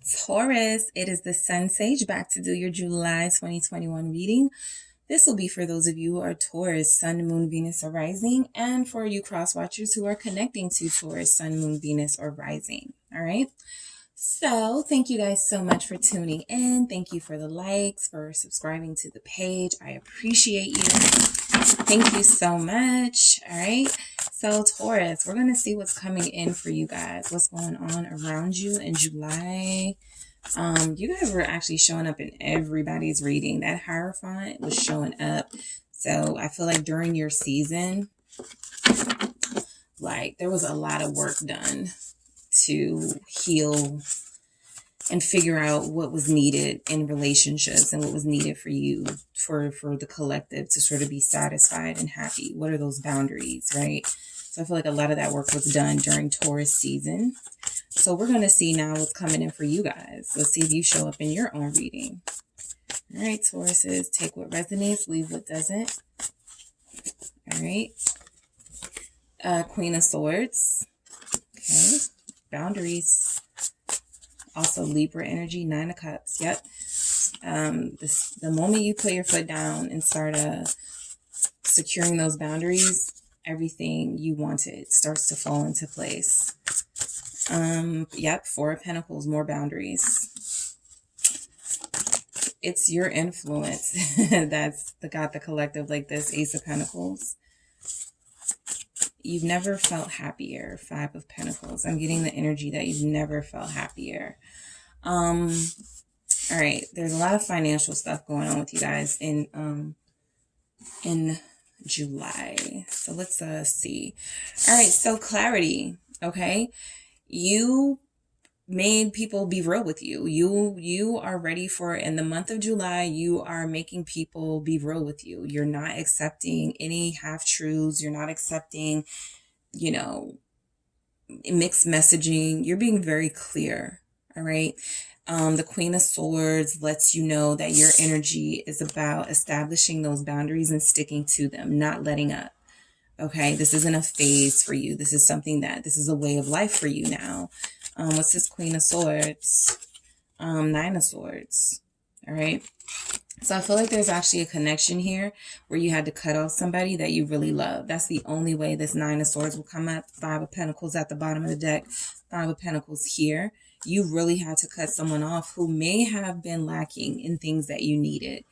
Taurus, it is the SunSage back to do your July 2021 reading. This will be for those of you who are Taurus, Sun, Moon, Venus, or Rising, and for you cross watchers who are connecting to Taurus, Sun, Moon, Venus, or Rising. All right. So thank you guys so much for tuning in. Thank you for the likes, for subscribing to the page. I appreciate you. Thank you so much. All right. So Taurus, we're going to see what's coming in for you guys. What's going on around you in July. You guys were actually showing up in everybody's reading. That Hierophant was showing up. So I feel like during your season, like there was a lot of work done to heal and figure out what was needed in relationships and what was needed for you, for the collective to sort of be satisfied and happy. What are those boundaries, right? So I feel like a lot of that work was done during Taurus season. So we're going to see now what's coming in for you guys. Let's see if you show up in your own reading. All right, Tauruses, take what resonates, leave what doesn't. All right. Queen of Swords. Okay. Boundaries. Also Libra energy, 9 of Cups. Yep. The moment you put your foot down and start securing those boundaries, everything you wanted starts to fall into place. Yep. 4 of Pentacles, more boundaries. It's your influence that's got the collective like this. Ace of Pentacles. You've never felt happier. 5 of Pentacles. I'm getting the energy that you've never felt happier. All right. There's a lot of financial stuff going on with you guys in July. So let's see. All right. So clarity. Okay. You made people be real with you. You are ready for, in the month of July, you are making people be real with you. You're not accepting any half-truths. You're not accepting, mixed messaging. You're being very clear. All right. The Queen of Swords lets you know that your energy is about establishing those boundaries and sticking to them, not letting up. Okay. This isn't a phase for you. This is this is a way of life for you now. What's this Queen of Swords? 9 of Swords. All right. So I feel like there's actually a connection here where you had to cut off somebody that you really love. That's the only way this 9 of Swords will come up. 5 of Pentacles at the bottom of the deck. 5 of Pentacles here. You really had to cut someone off who may have been lacking in things that you needed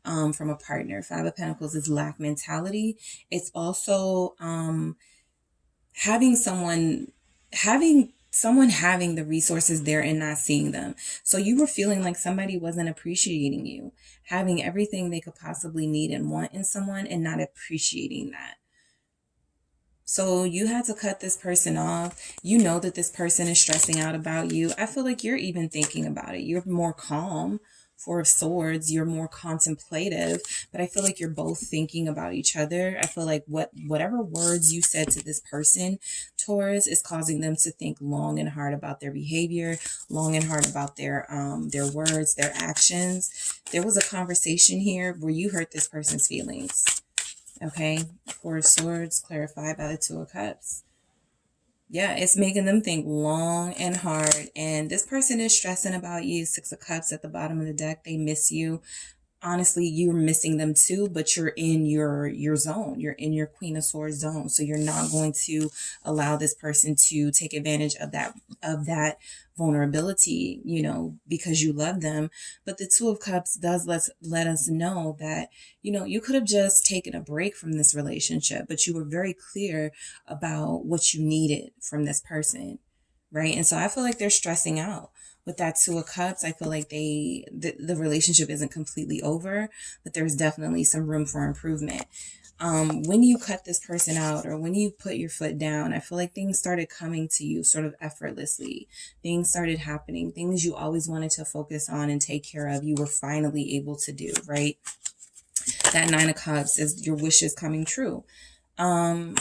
from a partner. 5 of Pentacles is lack mentality. It's also having someone having the resources there and not seeing them. So you were feeling like somebody wasn't appreciating you, having everything they could possibly need and want in someone and not appreciating that. So you had to cut this person off. You know that this person is stressing out about you. I feel like you're even thinking about it. You're more calm. 4 of Swords, you're more contemplative, but I feel like you're both thinking about each other. I feel like whatever words you said to this person, Taurus, is causing them to think long and hard about their behavior, long and hard about their words, their actions. There was a conversation here where you hurt this person's feelings. Okay, 4 of Swords, clarified by the 2 of Cups. Yeah, it's making them think long and hard. And this person is stressing about you. 6 of Cups at the bottom of the deck. They miss you. Honestly, you're missing them too, but you're in your zone. You're in your Queen of Swords zone. So you're not going to allow this person to take advantage of that vulnerability, because you love them. But the 2 of Cups does let us know that, you could have just taken a break from this relationship, but you were very clear about what you needed from this person, right? And so I feel like they're stressing out. With that 2 of Cups, I feel like the relationship isn't completely over, but there's definitely some room for improvement. When you cut this person out or when you put your foot down, I feel like things started coming to you sort of effortlessly. Things started happening. Things you always wanted to focus on and take care of, you were finally able to do, right? That 9 of Cups is your wishes coming true. Hangman.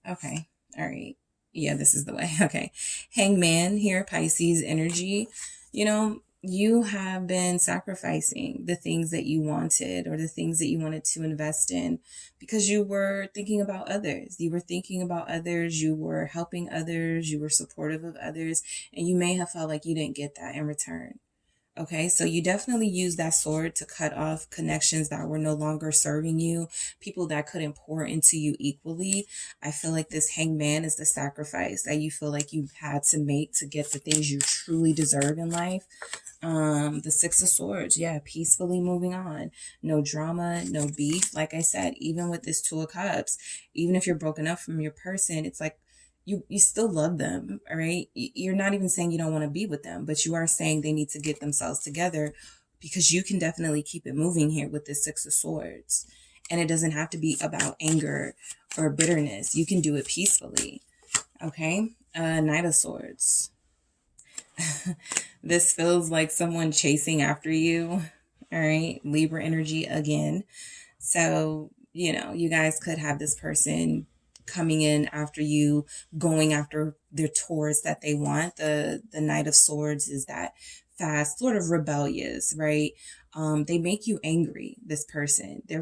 Okay. All right. Yeah, this is the way. Okay. Hangman here, Pisces energy. you have been sacrificing the things that you wanted or the things that you wanted to invest in because you were thinking about others. You were thinking about others. You were helping others. You were supportive of others. And you may have felt like you didn't get that in return. Okay, so you definitely use that sword to cut off connections that were no longer serving you, people that couldn't pour into you equally. I feel like this hangman is the sacrifice that you feel like you had to make to get the things you truly deserve in life. The Six of Swords, yeah, peacefully moving on. No drama, no beef. Like I said, even with this Two of Cups, even if you're broken up from your person, it's like you still love them, all right? You're not even saying you don't want to be with them, but you are saying they need to get themselves together because you can definitely keep it moving here with this Six of Swords. And it doesn't have to be about anger or bitterness. You can do it peacefully, okay? Knight of Swords. This feels like someone chasing after you, all right? Libra energy again. So, you guys could have this person coming in after you, going after their Taurus that they want. The Knight of Swords is that fast, sort of rebellious, right? They make you angry, this person. They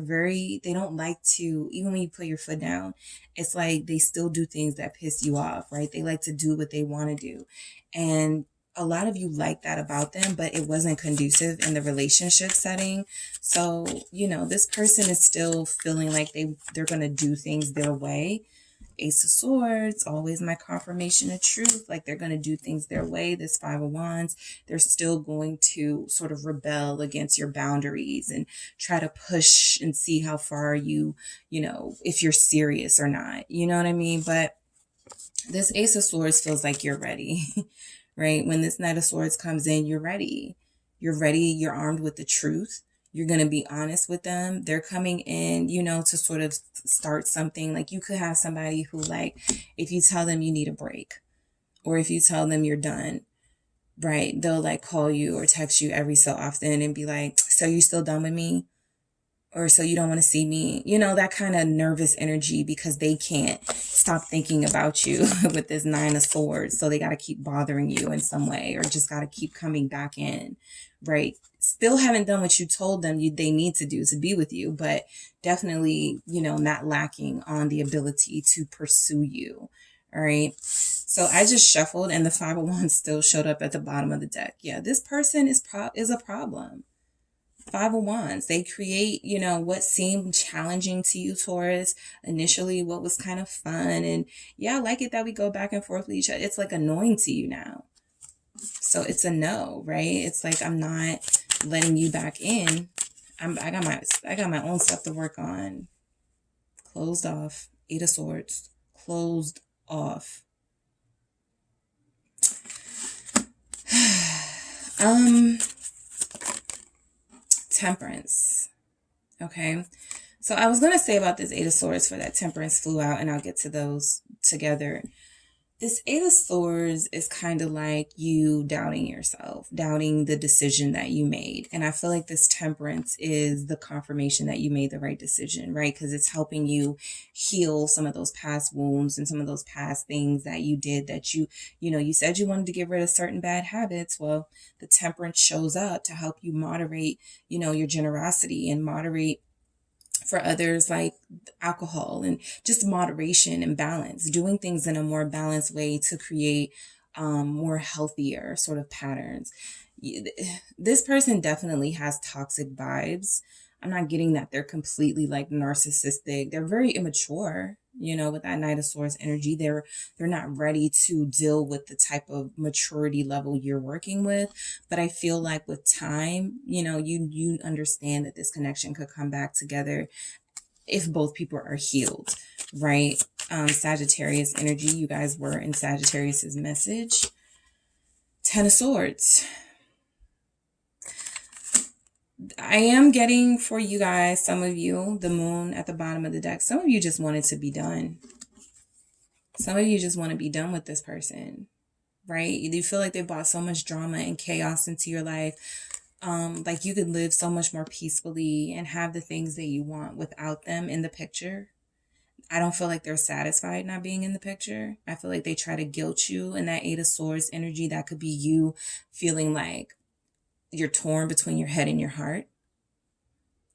don't like to, even when you put your foot down, it's like they still do things that piss you off, right? They like to do what they want to do. And a lot of you like that about them, but it wasn't conducive in the relationship setting. So, this person is still feeling like they're going to do things their way. Ace of Swords, always my confirmation of truth. Like they're going to do things their way. This Five of Wands, they're still going to sort of rebel against your boundaries and try to push and see how far if you're serious or not. You know what I mean? But this Ace of Swords feels like you're ready. Right? When this Knight of Swords comes in, you're ready. You're ready. You're armed with the truth. You're going to be honest with them. They're coming in, to sort of start something. Like you could have somebody who, like, if you tell them you need a break or if you tell them you're done, right? They'll like call you or text you every so often and be like, so you still done with me? Or so you don't want to see me, that kind of nervous energy because they can't stop thinking about you with this Nine of Swords. So they got to keep bothering you in some way or just got to keep coming back in, right? Still haven't done what you told them they need to do to be with you, but definitely, not lacking on the ability to pursue you. All right. So I just shuffled and the Five of Wands still showed up at the bottom of the deck. Yeah, this person is a problem. Five of Wands, they create, what seemed challenging to you, Taurus, initially, what was kind of fun. And yeah, I like it that we go back and forth with each other. It's like annoying to you now. So it's a no, right? It's like, I'm not letting you back in. I got my own stuff to work on. Closed off. Eight of Swords. Closed off. Temperance. Okay. So I was going to say about this Eight of Swords for that Temperance flew out, and I'll get to those together. This Eight of Swords is kind of like you doubting yourself, doubting the decision that you made. And I feel like this Temperance is the confirmation that you made the right decision, right? Because it's helping you heal some of those past wounds and some of those past things that you did that you said you wanted to get rid of certain bad habits. Well, the Temperance shows up to help you moderate, your generosity and moderate for others, like alcohol, and just moderation and balance, doing things in a more balanced way to create more healthier sort of patterns. This person definitely has toxic vibes. I'm not getting that they're completely like narcissistic. They're very immature, with that Knight of Swords energy. They're not ready to deal with the type of maturity level you're working with. But I feel like with time, you understand that this connection could come back together if both people are healed, right? Sagittarius energy, you guys were in Sagittarius's message. Ten of Swords. I am getting for you guys, some of you, the moon at the bottom of the deck. Some of you just want it to be done. Some of you just want to be done with this person, right? You feel like they brought so much drama and chaos into your life. Like you could live so much more peacefully and have the things that you want without them in the picture. I don't feel like they're satisfied not being in the picture. I feel like they try to guilt you, and that Eight of Swords energy, that could be you feeling like you're torn between your head and your heart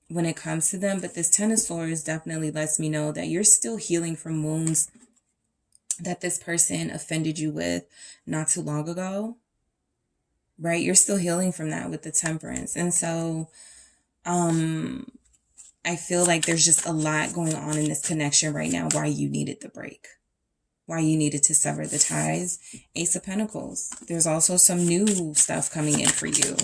when it comes to them. But this Ten of Swords definitely lets me know that you're still healing from wounds that this person offended you with not too long ago, right? You're still healing from that with the Temperance. And so I feel like there's just a lot going on in this connection right now, why you needed the break, why you needed to sever the ties. Ace of Pentacles. There's also some new stuff coming in for you,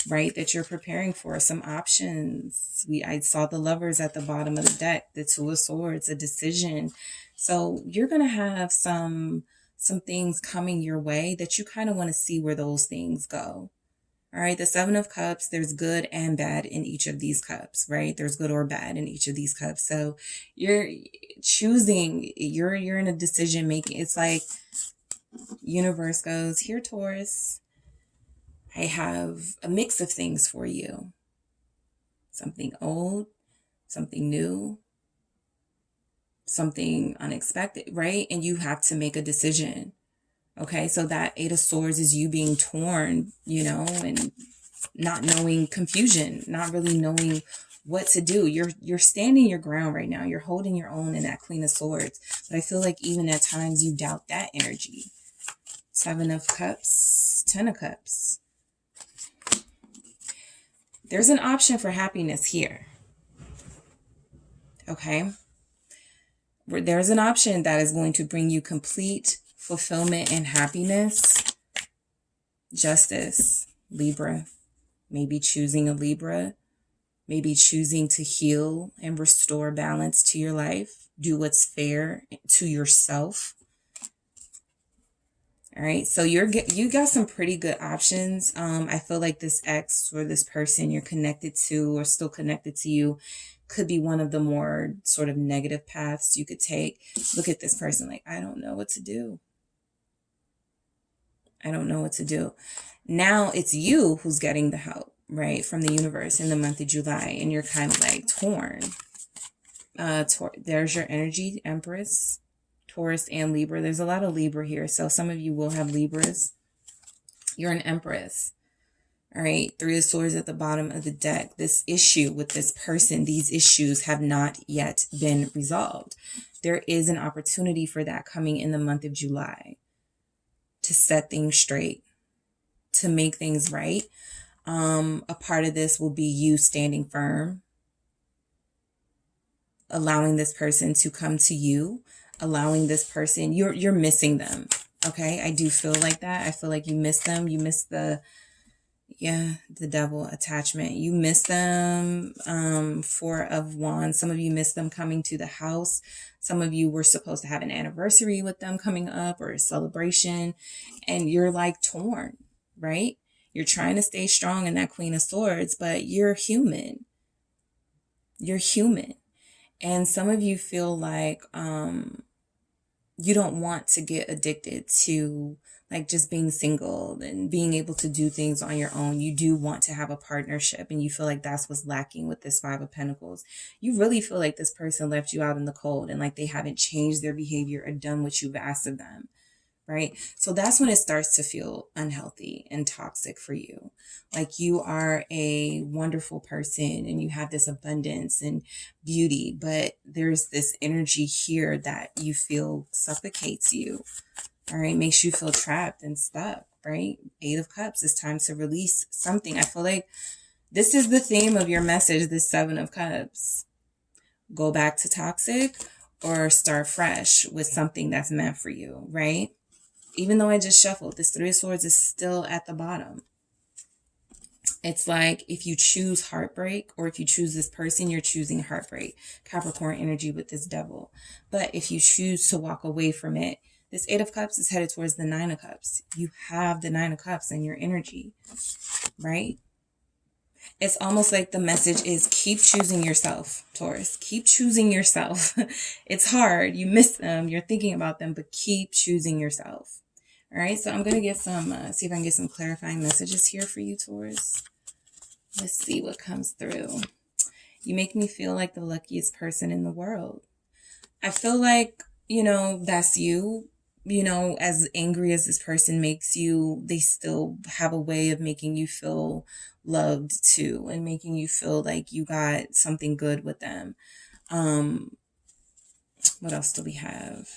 right? That you're preparing for, some options. I saw the Lovers at the bottom of the deck, the Two of Swords, a decision. So you're going to have some things coming your way that you kind of want to see where those things go. All right, the Seven of Cups, there's good and bad in each of these cups, right? There's good or bad in each of these cups. So you're choosing, you're in a decision making. It's like universe goes, here, Taurus, I have a mix of things for you. Something old, something new, something unexpected, right? And you have to make a decision. Okay, so that Eight of Swords is you being torn, and not knowing, confusion, not really knowing what to do. You're standing your ground right now. You're holding your own in that Queen of Swords. But I feel like even at times you doubt that energy. Seven of Cups, Ten of Cups. There's an option for happiness here. Okay? There's an option that is going to bring you complete fulfillment and happiness. Justice, Libra. Maybe choosing a Libra. Maybe choosing to heal and restore balance to your life. Do what's fair to yourself. All right, so you got some pretty good options. I feel like this ex or this person you're connected to or still connected to you could be one of the more sort of negative paths you could take. Look at this person like, I don't know what to do. I don't know what to do. Now it's you who's getting the help, right, from the universe in the month of July, and you're kind of like torn. There's your energy, Empress, Taurus, and Libra. There's a lot of Libra here, so some of you will have Libras. You're an Empress. All right, Three of Swords at the bottom of the deck. This issue with this person, these issues have not yet been resolved. There is an opportunity for that coming in the month of July to set things straight, to make things right. A part of this will be you standing firm, allowing this person to come to you, allowing this person, you're missing them. Okay, I do feel like that. I feel like you miss them. You miss the Devil attachment. You miss them. Four of Wands. Some of you miss them coming to the house. Some of you were supposed to have an anniversary with them coming up or a celebration, and you're like torn, right? You're trying to stay strong in that Queen of Swords, but you're human. You're human. And some of you feel like you don't want to get addicted to like just being single and being able to do things on your own. You do want to have a partnership, and you feel like that's what's lacking with this Five of Pentacles. You really feel like this person left you out in the cold and like they haven't changed their behavior or done what you've asked of them, right? So that's when it starts to feel unhealthy and toxic for you. Like you are a wonderful person and you have this abundance and beauty, but there's this energy here that you feel suffocates you. All right, makes you feel trapped and stuck, right? Eight of Cups, it's time to release something. I feel like this is the theme of your message, this Seven of Cups. Go back to toxic or start fresh with something that's meant for you, right? Even though I just shuffled, this Three of Swords is still at the bottom. It's like if you choose heartbreak or if you choose this person, you're choosing heartbreak. Capricorn energy with this Devil. But if you choose to walk away from it, this Eight of Cups is headed towards the Nine of Cups. You have the Nine of Cups in your energy, right? It's almost like the message is keep choosing yourself, Taurus. Keep choosing yourself. It's hard. You miss them. You're thinking about them, but keep choosing yourself. All right, so I'm going to get some, see if I can get some clarifying messages here for you, Taurus. Let's see what comes through. You make me feel like the luckiest person in the world. I feel like, that's you. you know, as angry as this person makes you, they still have a way of making you feel loved too, and making you feel like you got something good with them. What else do we have?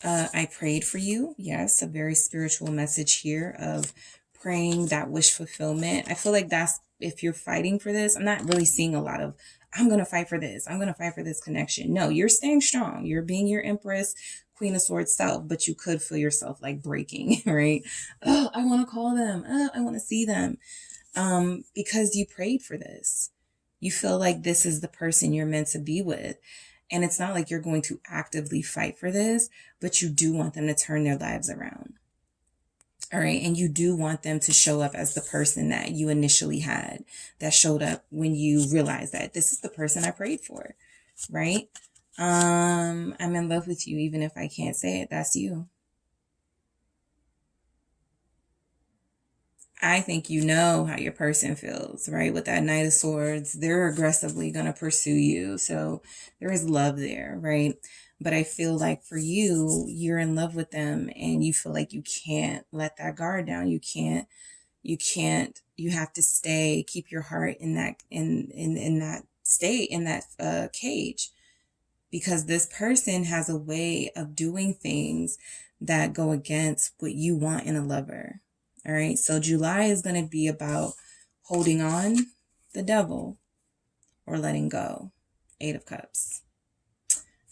I prayed for you. Yes, a very spiritual message here of praying that wish fulfillment. I feel like that's, if you're fighting for this, I'm not really seeing a lot of, I'm going to fight for this. I'm going to fight for this connection. No, you're staying strong. You're being your Empress, Queen of Swords self, but you could feel yourself like breaking, right? Oh, I want to call them. Oh, I want to see them. Because you prayed for this. You feel like this is the person you're meant to be with. And it's not like you're going to actively fight for this, but you do want them to turn their lives around. All right. And you do want them to show up as the person that you initially had, that showed up when you realized that this is the person I prayed for. Right. I'm in love with you. Even if I can't say it, that's you. I think you know how your person feels, right? With that Knight of Swords, they're aggressively going to pursue you. So there is love there, right? But I feel like for you, you're in love with them and you feel like you can't let that guard down. You have to stay, keep your heart in that state, in that cage, because this person has a way of doing things that go against what you want in a lover. All right. So July is going to be about holding on, the Devil, or letting go. 8 of Cups.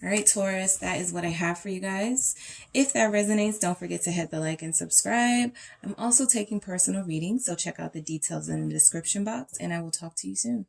All right, Taurus, that is what I have for you guys. If that resonates, don't forget to hit the like and subscribe. I'm also taking personal readings, so check out the details in the description box, and I will talk to you soon.